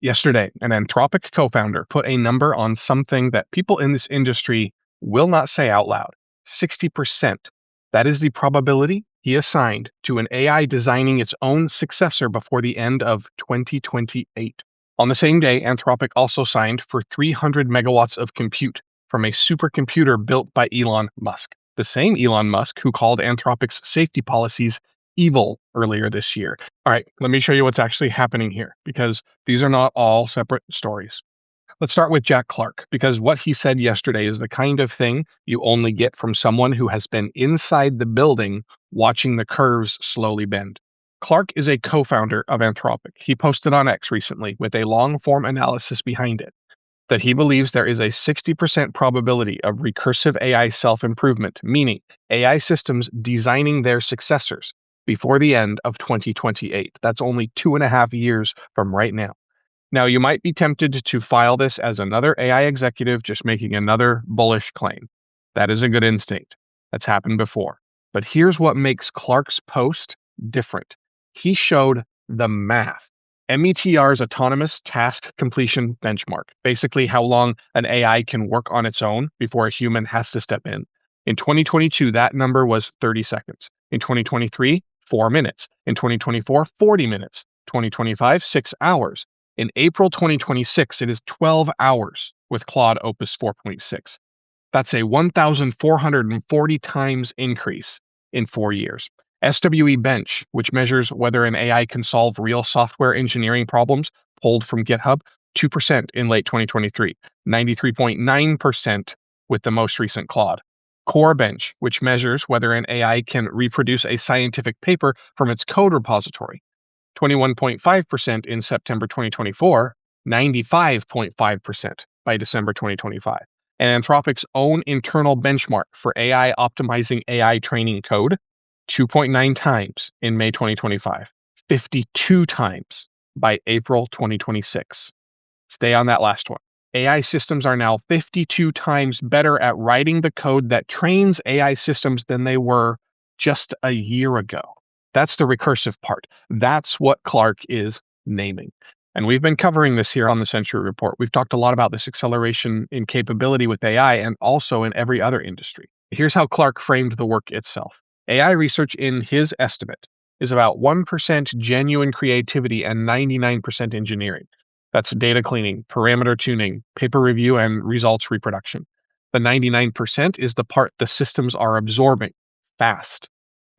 Yesterday, an Anthropic co-founder put a number on something that people in this industry will not say out loud. 60%. That is the probability he assigned to an AI designing its own successor before the end of 2028. On the same day, Anthropic also signed for 300 megawatts of compute from a supercomputer built by Elon Musk, the same Elon Musk who called Anthropic's safety policies evil earlier this year. All right, let me show you what's actually happening here, because these are not all separate stories. Let's start with Jack Clark, because what he said yesterday is the kind of thing you only get from someone who has been inside the building watching the curves slowly bend. Clark is a co-founder of Anthropic. He posted on X recently with a long-form analysis behind it that he believes there is a 60% probability of recursive AI self-improvement, meaning AI systems designing their successors before the end of 2028. That's only 2.5 years from right now. Now, you might be tempted to file this as another AI executive just making another bullish claim. That is a good instinct. That's happened before. But here's what makes Clark's post different. He showed the math. METR's autonomous task completion benchmark, basically how long an AI can work on its own before a human has to step in. In 2022, that number was 30 seconds. In 2023, 4 minutes. In 2024, 40 minutes. 2025, 6 hours. In April 2026, it is 12 hours with Claude Opus 4.6. That's a 1,440 times increase in 4 years. SWE-Bench, which measures whether an AI can solve real software engineering problems, pulled from GitHub, 2% in late 2023, 93.9% with the most recent Claude. Core Bench, which measures whether an AI can reproduce a scientific paper from its code repository, 21.5% in September 2024, 95.5% by December 2025. And Anthropic's own internal benchmark for AI optimizing AI training code, 2.9 times in May 2025, 52 times by April 2026. Stay on that last one. AI systems are now 52 times better at writing the code that trains AI systems than they were just a year ago. That's the recursive part. That's what Clark is naming. And we've been covering this here on the Century Report. We've talked a lot about this acceleration in capability with AI and also in every other industry. Here's how Clark framed the work itself. AI research, in his estimate, is about 1% genuine creativity and 99% engineering. That's data cleaning, parameter tuning, paper review, and results reproduction. The 99% is the part the systems are absorbing fast.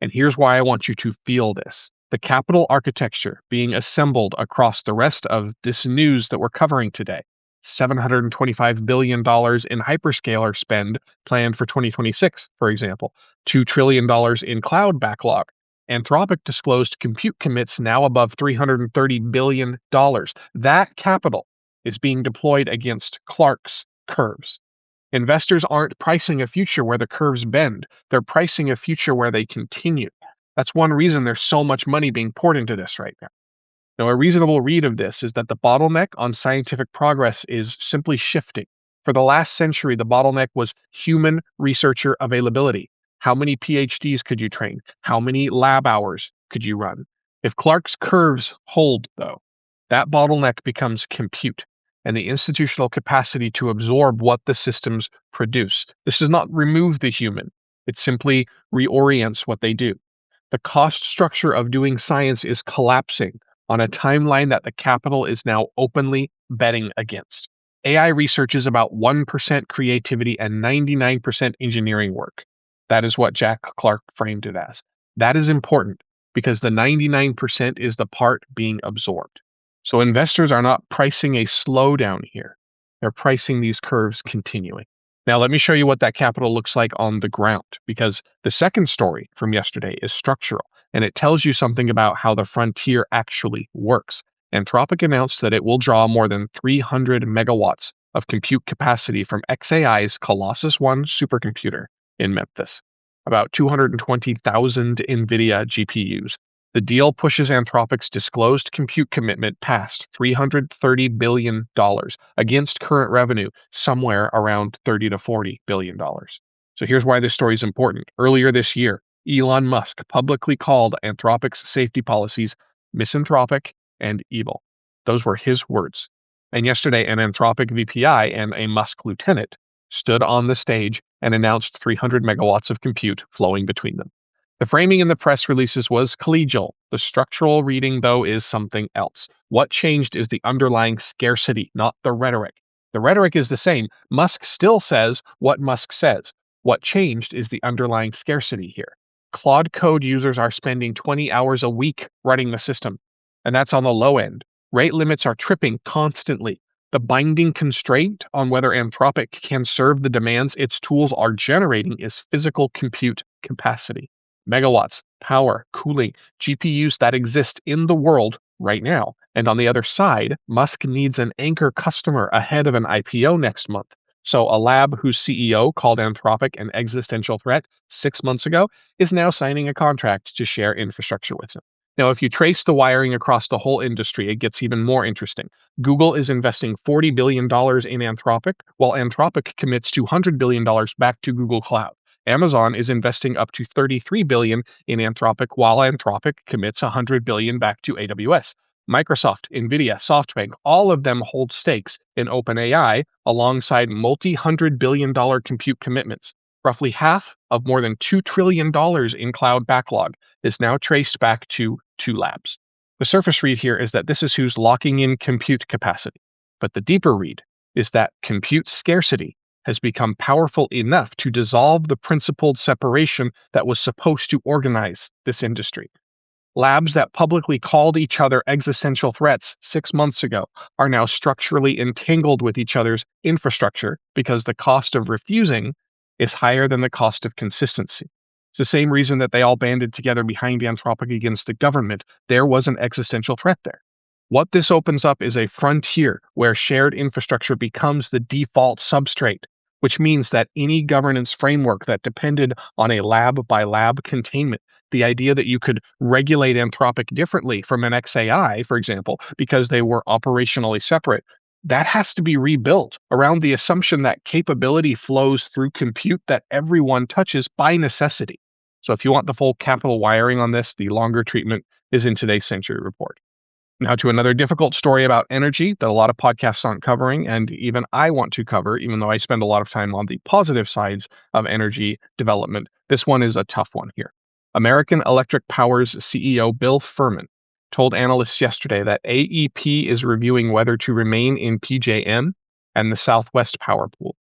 And here's why I want you to feel this. The capital architecture being assembled across the rest of this news that we're covering today. $725 billion in hyperscaler spend planned for 2026, for example. $2 trillion in cloud backlog. Anthropic disclosed compute commits now above $330 billion. That capital is being deployed against Clark's curves. Investors aren't pricing a future where the curves bend. They're pricing a future where they continue. That's one reason there's so much money being poured into this right now. Now, a reasonable read of this is that the bottleneck on scientific progress is simply shifting. For the last century, the bottleneck was human researcher availability. How many PhDs could you train? How many lab hours could you run? If Clark's curves hold, though, that bottleneck becomes compute and the institutional capacity to absorb what the systems produce. This does not remove the human. It simply reorients what they do. The cost structure of doing science is collapsing on a timeline that the capital is now openly betting against. AI research is about 1% creativity and 99% engineering work. That is what Jack Clark framed it as. That is important because the 99% is the part being absorbed. So investors are not pricing a slowdown here. They're pricing these curves continuing. Now, let me show you what that capital looks like on the ground, because the second story from yesterday is structural, and it tells you something about how the frontier actually works. Anthropic announced that it will draw more than 300 megawatts of compute capacity from xAI's Colossus 1 supercomputer in Memphis, about 220,000 NVIDIA GPUs. The deal pushes Anthropic's disclosed compute commitment past $330 billion against current revenue somewhere around $30 to $40 billion. So here's why this story is important. Earlier this year, Elon Musk publicly called Anthropic's safety policies misanthropic and evil. Those were his words. And yesterday, an Anthropic VPI and a Musk lieutenant stood on the stage and announced 300 megawatts of compute flowing between them. The framing in the press releases was collegial. The structural reading, though, is something else. What changed is the underlying scarcity, not the rhetoric. The rhetoric is the same. Musk still says what Musk says. What changed is the underlying scarcity here. Claude Code users are spending 20 hours a week running the system, and that's on the low end. Rate limits are tripping constantly. The binding constraint on whether Anthropic can serve the demands its tools are generating is physical compute capacity. Megawatts, power, cooling, GPUs that exist in the world right now. And on the other side, Musk needs an anchor customer ahead of an IPO next month. So a lab whose CEO called Anthropic an existential threat 6 months ago is now signing a contract to share infrastructure with them. Now, if you trace the wiring across the whole industry, it gets even more interesting. Google is investing $40 billion in Anthropic, while Anthropic commits $200 billion back to Google Cloud. Amazon is investing up to $33 billion in Anthropic, while Anthropic commits $100 billion back to AWS. Microsoft, Nvidia, SoftBank, all of them hold stakes in OpenAI alongside multi-hundred billion dollar compute commitments. Roughly half of more than $2 trillion in cloud backlog is now traced back to two labs. The surface read here is that this is who's locking in compute capacity. But the deeper read is that compute scarcity has become powerful enough to dissolve the principled separation that was supposed to organize this industry. Labs that publicly called each other existential threats 6 months ago are now structurally entangled with each other's infrastructure because the cost of refusing is higher than the cost of consistency. It's the same reason that they all banded together behind Anthropic against the government. There was an existential threat there. What this opens up is a frontier where shared infrastructure becomes the default substrate, which means that any governance framework that depended on a lab-by-lab containment, the idea that you could regulate Anthropic differently from an XAI, for example, because they were operationally separate, that has to be rebuilt around the assumption that capability flows through compute that everyone touches by necessity. So if you want the full capital wiring on this, the longer treatment is in today's Century Report. Now to another difficult story about energy that a lot of podcasts aren't covering, and even I want to cover, even though I spend a lot of time on the positive sides of energy development. This one is a tough one here. American Electric Power's CEO Bill Fehrman told analysts yesterday that AEP is reviewing whether to remain in PJM and the Southwest Power Pool.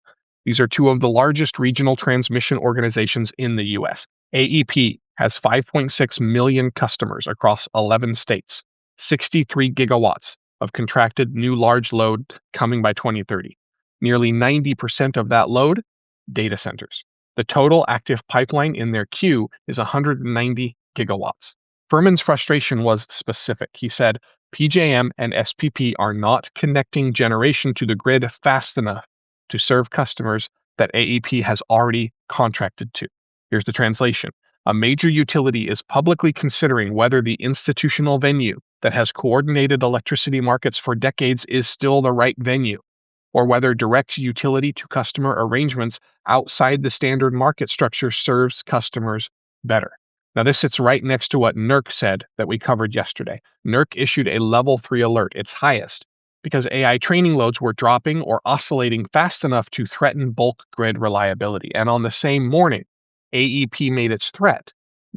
These are two of the largest regional transmission organizations in the U.S. AEP has 5.6 million customers across 11 states, 63 gigawatts of contracted new large load coming by 2030. Nearly 90% of that load, data centers. The total active pipeline in their queue is 190 gigawatts. Fehrman's frustration was specific. He said, PJM and SPP are not connecting generation to the grid fast enough to serve customers that AEP has already contracted to. Here's the translation. A major utility is publicly considering whether the institutional venue that has coordinated electricity markets for decades is still the right venue, or whether direct utility to customer arrangements outside the standard market structure serves customers better. Now, this sits right next to what NERC said that we covered yesterday. NERC issued a level 3 alert, its highest, because AI training loads were dropping or oscillating fast enough to threaten bulk grid reliability. And on the same morning, AEP made its threat.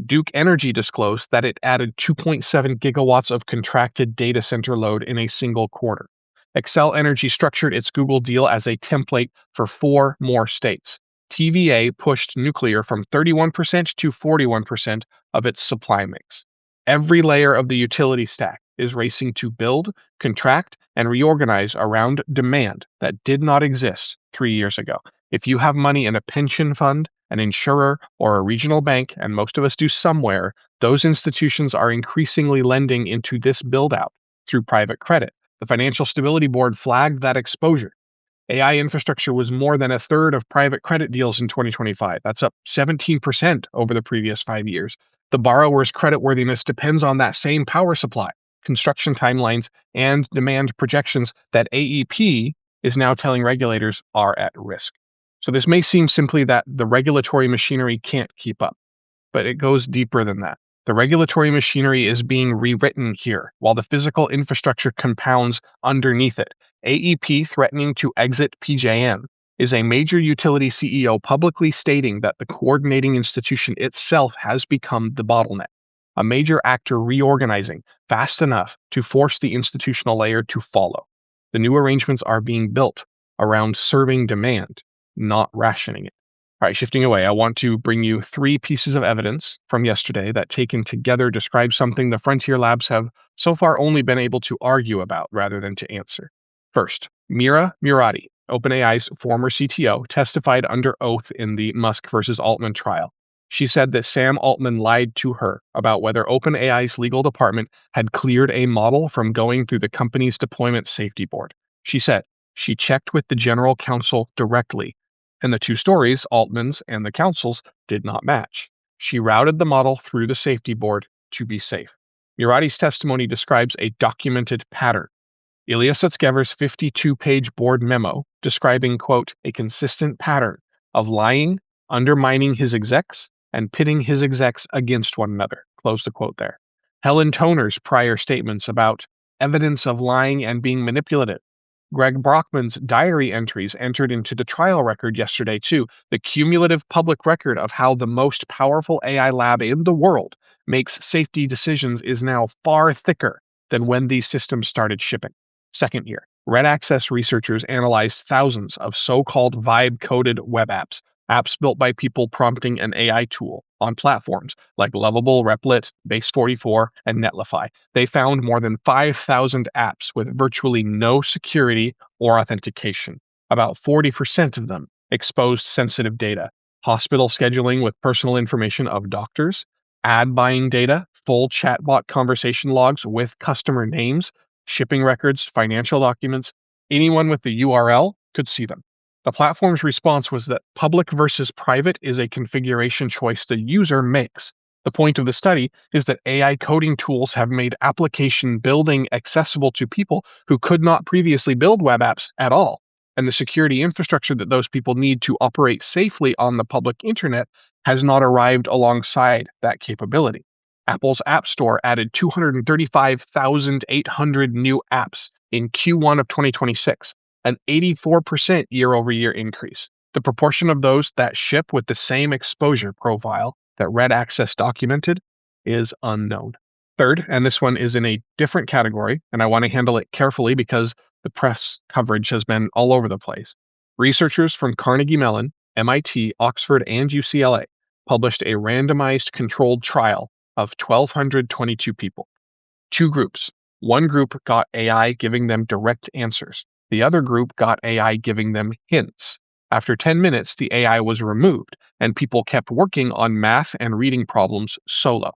Duke Energy disclosed that it added 2.7 gigawatts of contracted data center load in a single quarter. Xcel Energy structured its Google deal as a template for 4 more states. TVA pushed nuclear from 31% to 41% of its supply mix. Every layer of the utility stack is racing to build, contract, and reorganize around demand that did not exist 3 years ago. If you have money in a pension fund, an insurer, or a regional bank, and most of us do somewhere, those institutions are increasingly lending into this build-out through private credit. The Financial Stability Board flagged that exposure. AI infrastructure was more than a third of private credit deals in 2025. That's up 17% over the previous 5 years. The borrower's creditworthiness depends on that same power supply, construction timelines, and demand projections that AEP is now telling regulators are at risk. So this may seem simply that the regulatory machinery can't keep up, but it goes deeper than that. The regulatory machinery is being rewritten here, while the physical infrastructure compounds underneath it. AEP threatening to exit PJM is a major utility CEO publicly stating that the coordinating institution itself has become the bottleneck. A major actor reorganizing fast enough to force the institutional layer to follow. The new arrangements are being built around serving demand, not rationing it. All right, shifting away, I want to bring you 3 pieces of evidence from yesterday that taken together describe something the frontier labs have so far only been able to argue about rather than to answer. First, Mira Murati, OpenAI's former CTO, testified under oath in the Musk versus Altman trial. She said that Sam Altman lied to her about whether OpenAI's legal department had cleared a model from going through the company's deployment safety board. She said she checked with the general counsel directly, and the 2 stories, Altman's and the counsel's, did not match. She routed the model through the safety board to be safe. Murati's testimony describes a documented pattern. Ilya Sutskever's 52-page board memo describing, quote, a consistent pattern of lying, undermining his execs, and pitting his execs against one another, close the quote there. Helen Toner's prior statements about evidence of lying and being manipulative. Greg Brockman's diary entries entered into the trial record yesterday, too. The cumulative public record of how the most powerful AI lab in the world makes safety decisions is now far thicker than when these systems started shipping. Second year, RedAccess researchers analyzed thousands of so-called vibe-coded web apps built by people prompting an AI tool on platforms like Lovable, Replit, Base44, and Netlify. They found more than 5,000 apps with virtually no security or authentication. About 40% of them exposed sensitive data, hospital scheduling with personal information of doctors, ad buying data, full chatbot conversation logs with customer names, shipping records, financial documents. Anyone with the URL could see them. The platform's response was that public versus private is a configuration choice the user makes. The point of the study is that AI coding tools have made application building accessible to people who could not previously build web apps at all, and the security infrastructure that those people need to operate safely on the public internet has not arrived alongside that capability. Apple's App Store added 235,800 new apps in Q1 of 2026. An 84% year-over-year increase. The proportion of those that ship with the same exposure profile that RedAccess documented is unknown. Third, and this one is in a different category, and I want to handle it carefully because the press coverage has been all over the place. Researchers from Carnegie Mellon, MIT, Oxford, and UCLA published a randomized controlled trial of 1,222 people. 2 groups. One group got AI giving them direct answers. The other group got AI giving them hints. After 10 minutes, the AI was removed, and people kept working on math and reading problems solo.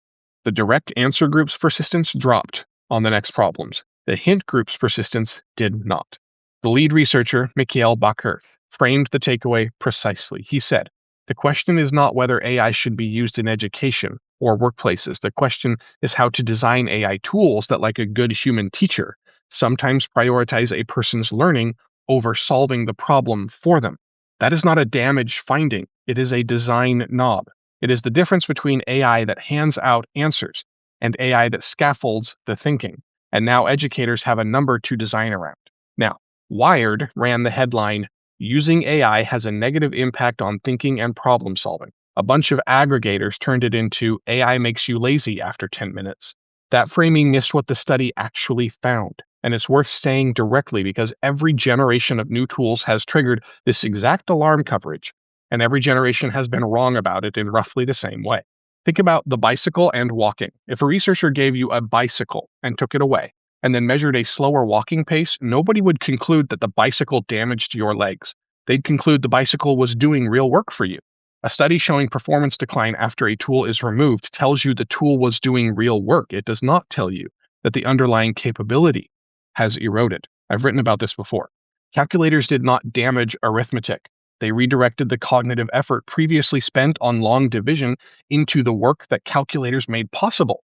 The direct answer group's persistence dropped on the next problems. The hint group's persistence did not. The lead researcher, Bakker, framed the takeaway precisely. He said, the question is not whether AI should be used in education or workplaces. The question is how to design AI tools that, like a good human teacher, sometimes prioritize a person's learning over solving the problem for them. That is not a damage finding. It is a design knob. It is the difference between AI that hands out answers and AI that scaffolds the thinking. And now educators have a number to design around. Now, Wired ran the headline, "Using AI has a negative impact on thinking and problem solving." A bunch of aggregators turned it into AI makes you lazy after 10 minutes. That framing missed what the study actually found. And it's worth saying directly because every generation of new tools has triggered this exact alarm coverage, and every generation has been wrong about it in roughly the same way. Think about the bicycle and walking. If a researcher gave you a bicycle and took it away, and then measured a slower walking pace, nobody would conclude that the bicycle damaged your legs. They'd conclude the bicycle was doing real work for you. A study showing performance decline after a tool is removed tells you the tool was doing real work. It does not tell you that the underlying capability has eroded. I've written about this before. Calculators did not damage arithmetic. They redirected the cognitive effort previously spent on long division into the work that calculators made possible.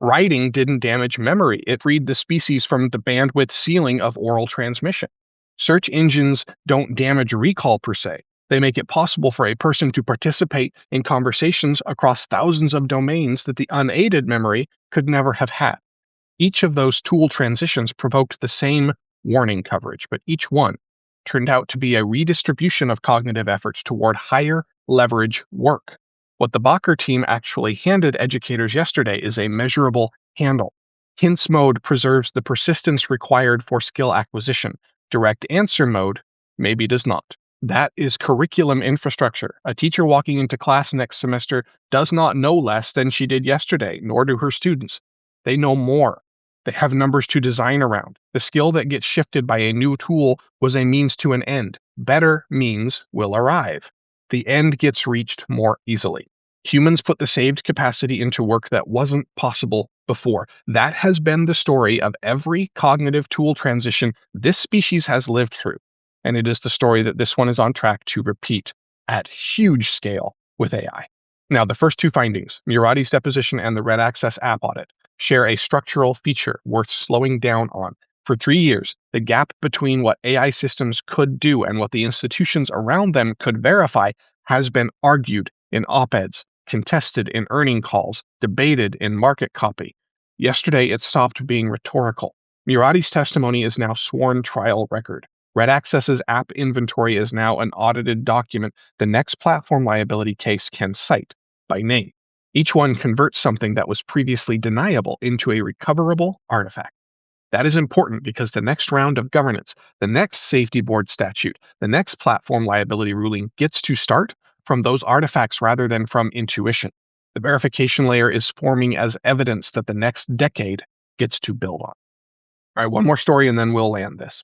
Writing didn't damage memory. It freed the species from the bandwidth ceiling of oral transmission. Search engines don't damage recall per se. They make it possible for a person to participate in conversations across thousands of domains that the unaided memory could never have had. Each of those tool transitions provoked the same warning coverage, but each one turned out to be a redistribution of cognitive efforts toward higher leverage work. What the Bakker team actually handed educators yesterday is a measurable handle. Hints mode preserves the persistence required for skill acquisition. Direct answer mode maybe does not. That is curriculum infrastructure. A teacher walking into class next semester does not know less than she did yesterday, nor do her students. They know more. They have numbers to design around. The skill that gets shifted by a new tool was a means to an end. Better means will arrive. The end gets reached more easily. Humans put the saved capacity into work that wasn't possible before. That has been the story of every cognitive tool transition this species has lived through. And it is the story that this one is on track to repeat at huge scale with AI. Now, the first two findings, Murati's deposition and the RedAccess app audit, share a structural feature worth slowing down on. For 3 years, the gap between what AI systems could do and what the institutions around them could verify has been argued in op-eds, contested in earning calls, debated in market copy. Yesterday, it stopped being rhetorical. Murati's testimony is now sworn trial record. RedAccess's app inventory is now an audited document the next platform liability case can cite by name. Each one converts something that was previously deniable into a recoverable artifact. That is important because the next round of governance, the next safety board statute, the next platform liability ruling gets to start from those artifacts rather than from intuition. The verification layer is forming as evidence that the next decade gets to build on. All right, one more story and then we'll land this.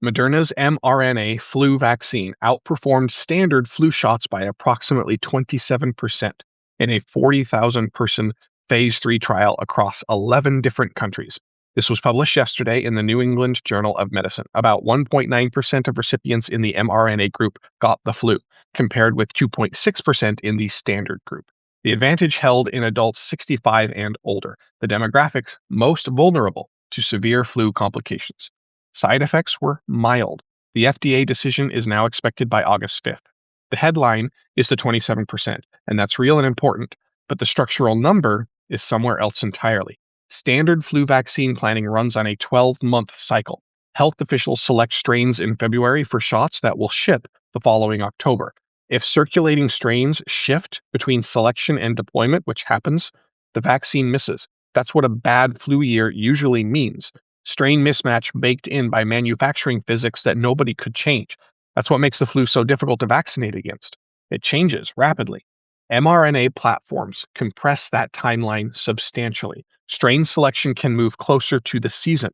Moderna's mRNA flu vaccine outperformed standard flu shots by approximately 27% in a 40,000-person Phase 3 trial across 11 different countries. This was published yesterday in the New England Journal of Medicine. About 1.9% of recipients in the mRNA group got the flu, compared with 2.6% in the standard group. The advantage held in adults 65 and older, the demographics most vulnerable to severe flu complications. Side effects were mild. The FDA decision is now expected by August 5th. The headline is the 27%, and that's real and important, but the structural number is somewhere else entirely. Standard flu vaccine planning runs on a 12-month cycle. Health officials select strains in February for shots that will ship the following October. If circulating strains shift between selection and deployment, which happens, the vaccine misses. That's what a bad flu year usually means. Strain mismatch baked in by manufacturing physics that nobody could change. That's what makes the flu so difficult to vaccinate against. It changes rapidly. mRNA platforms compress that timeline substantially. Strain selection can move closer to the season.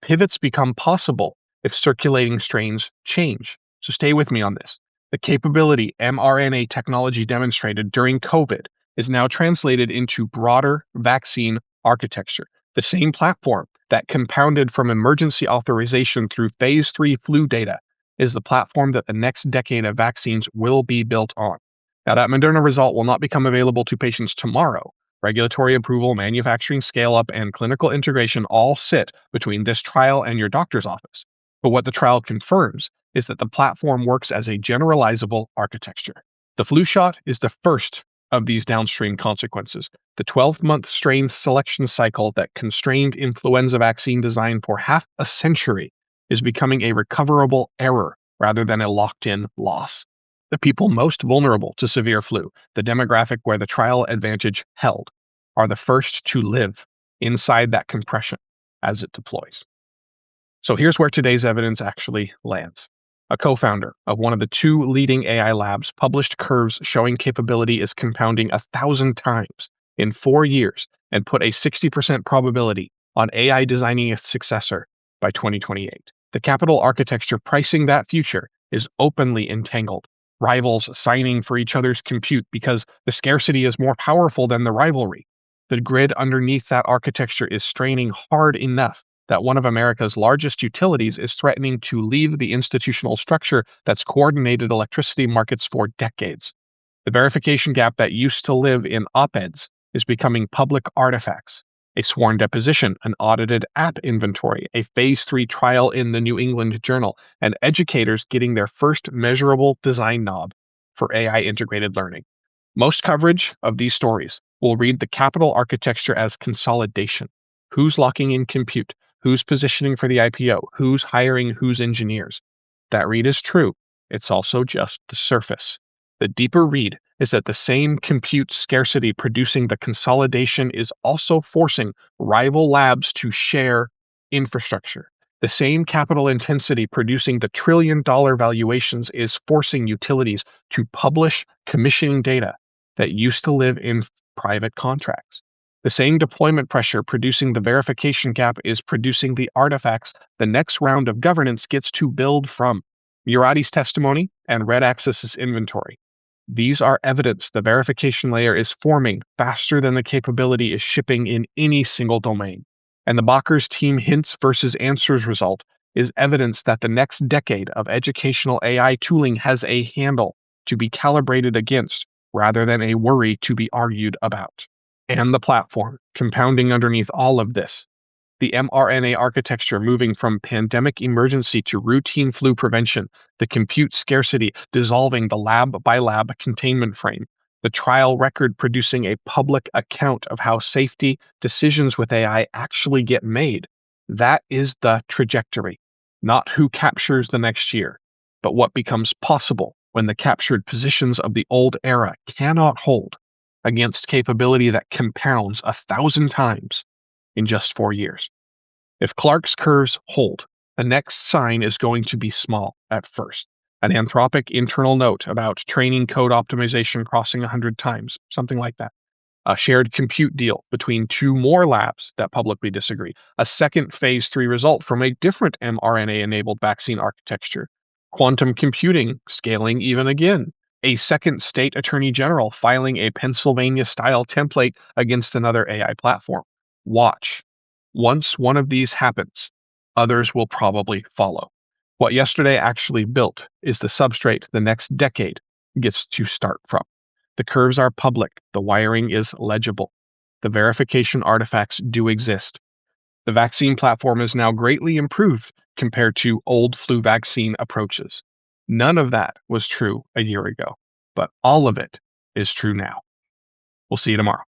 Pivots become possible if circulating strains change. So stay with me on this. The capability mRNA technology demonstrated during COVID is now translated into broader vaccine architecture. The same platform that compounded from emergency authorization through Phase 3 flu data is the platform that the next decade of vaccines will be built on. Now, that Moderna result will not become available to patients tomorrow. Regulatory approval, manufacturing scale-up, and clinical integration all sit between this trial and your doctor's office. But what the trial confirms is that the platform works as a generalizable architecture. The flu shot is the first of these downstream consequences. The 12-month strain selection cycle that constrained influenza vaccine design for half a century is becoming a recoverable error rather than a locked-in loss. The people most vulnerable to severe flu, the demographic where the trial advantage held, are the first to live inside that compression as it deploys. So here's where today's evidence actually lands. A co-founder of one of the two leading AI labs published curves showing capability is compounding 1,000 times in 4 years and put a 60% probability on AI designing a successor by 2028. The capital architecture pricing that future is openly entangled. Rivals signing for each other's compute because the scarcity is more powerful than the rivalry. The grid underneath that architecture is straining hard enough that one of America's largest utilities is threatening to leave the institutional structure that's coordinated electricity markets for decades. The verification gap that used to live in op-eds is becoming public artifacts. A sworn deposition, an audited app inventory, a Phase 3 trial in the New England Journal, and educators getting their first measurable design knob for AI integrated learning. Most coverage of these stories will read the capital architecture as consolidation. Who's locking in compute? Who's positioning for the IPO? Who's hiring whose engineers? That read is true. It's also just the surface. The deeper read is that the same compute scarcity producing the consolidation is also forcing rival labs to share infrastructure. The same capital intensity producing the trillion-dollar valuations is forcing utilities to publish commissioning data that used to live in private contracts. The same deployment pressure producing the verification gap is producing the artifacts the next round of governance gets to build from. Murati's testimony and RedAccess's inventory. These are evidence the verification layer is forming faster than the capability is shipping in any single domain. And the Bakker's team hints versus answers result is evidence that the next decade of educational AI tooling has a handle to be calibrated against rather than a worry to be argued about. And the platform, compounding underneath all of this, the mRNA architecture moving from pandemic emergency to routine flu prevention, the compute scarcity dissolving the lab-by-lab containment frame, the trial record producing a public account of how safety decisions with AI actually get made. That is the trajectory, not who captures the next year, but what becomes possible when the captured positions of the old era cannot hold against capability that compounds 1,000 times in just 4 years. If Clark's curves hold, the next sign is going to be small at first. An Anthropic internal note about training code optimization crossing 100 times, something like that. A shared compute deal between 2 more labs that publicly disagree. A second phase 3 result from a different mRNA-enabled vaccine architecture. Quantum computing scaling even again. A second state attorney general filing a Pennsylvania-style template against another AI platform. Watch. Once one of these happens, others will probably follow. What yesterday actually built is the substrate the next decade gets to start from. The curves are public, the wiring is legible. The verification artifacts do exist. The vaccine platform is now greatly improved compared to old flu vaccine approaches. None of that was true a year ago, but all of it is true now. We'll see you tomorrow.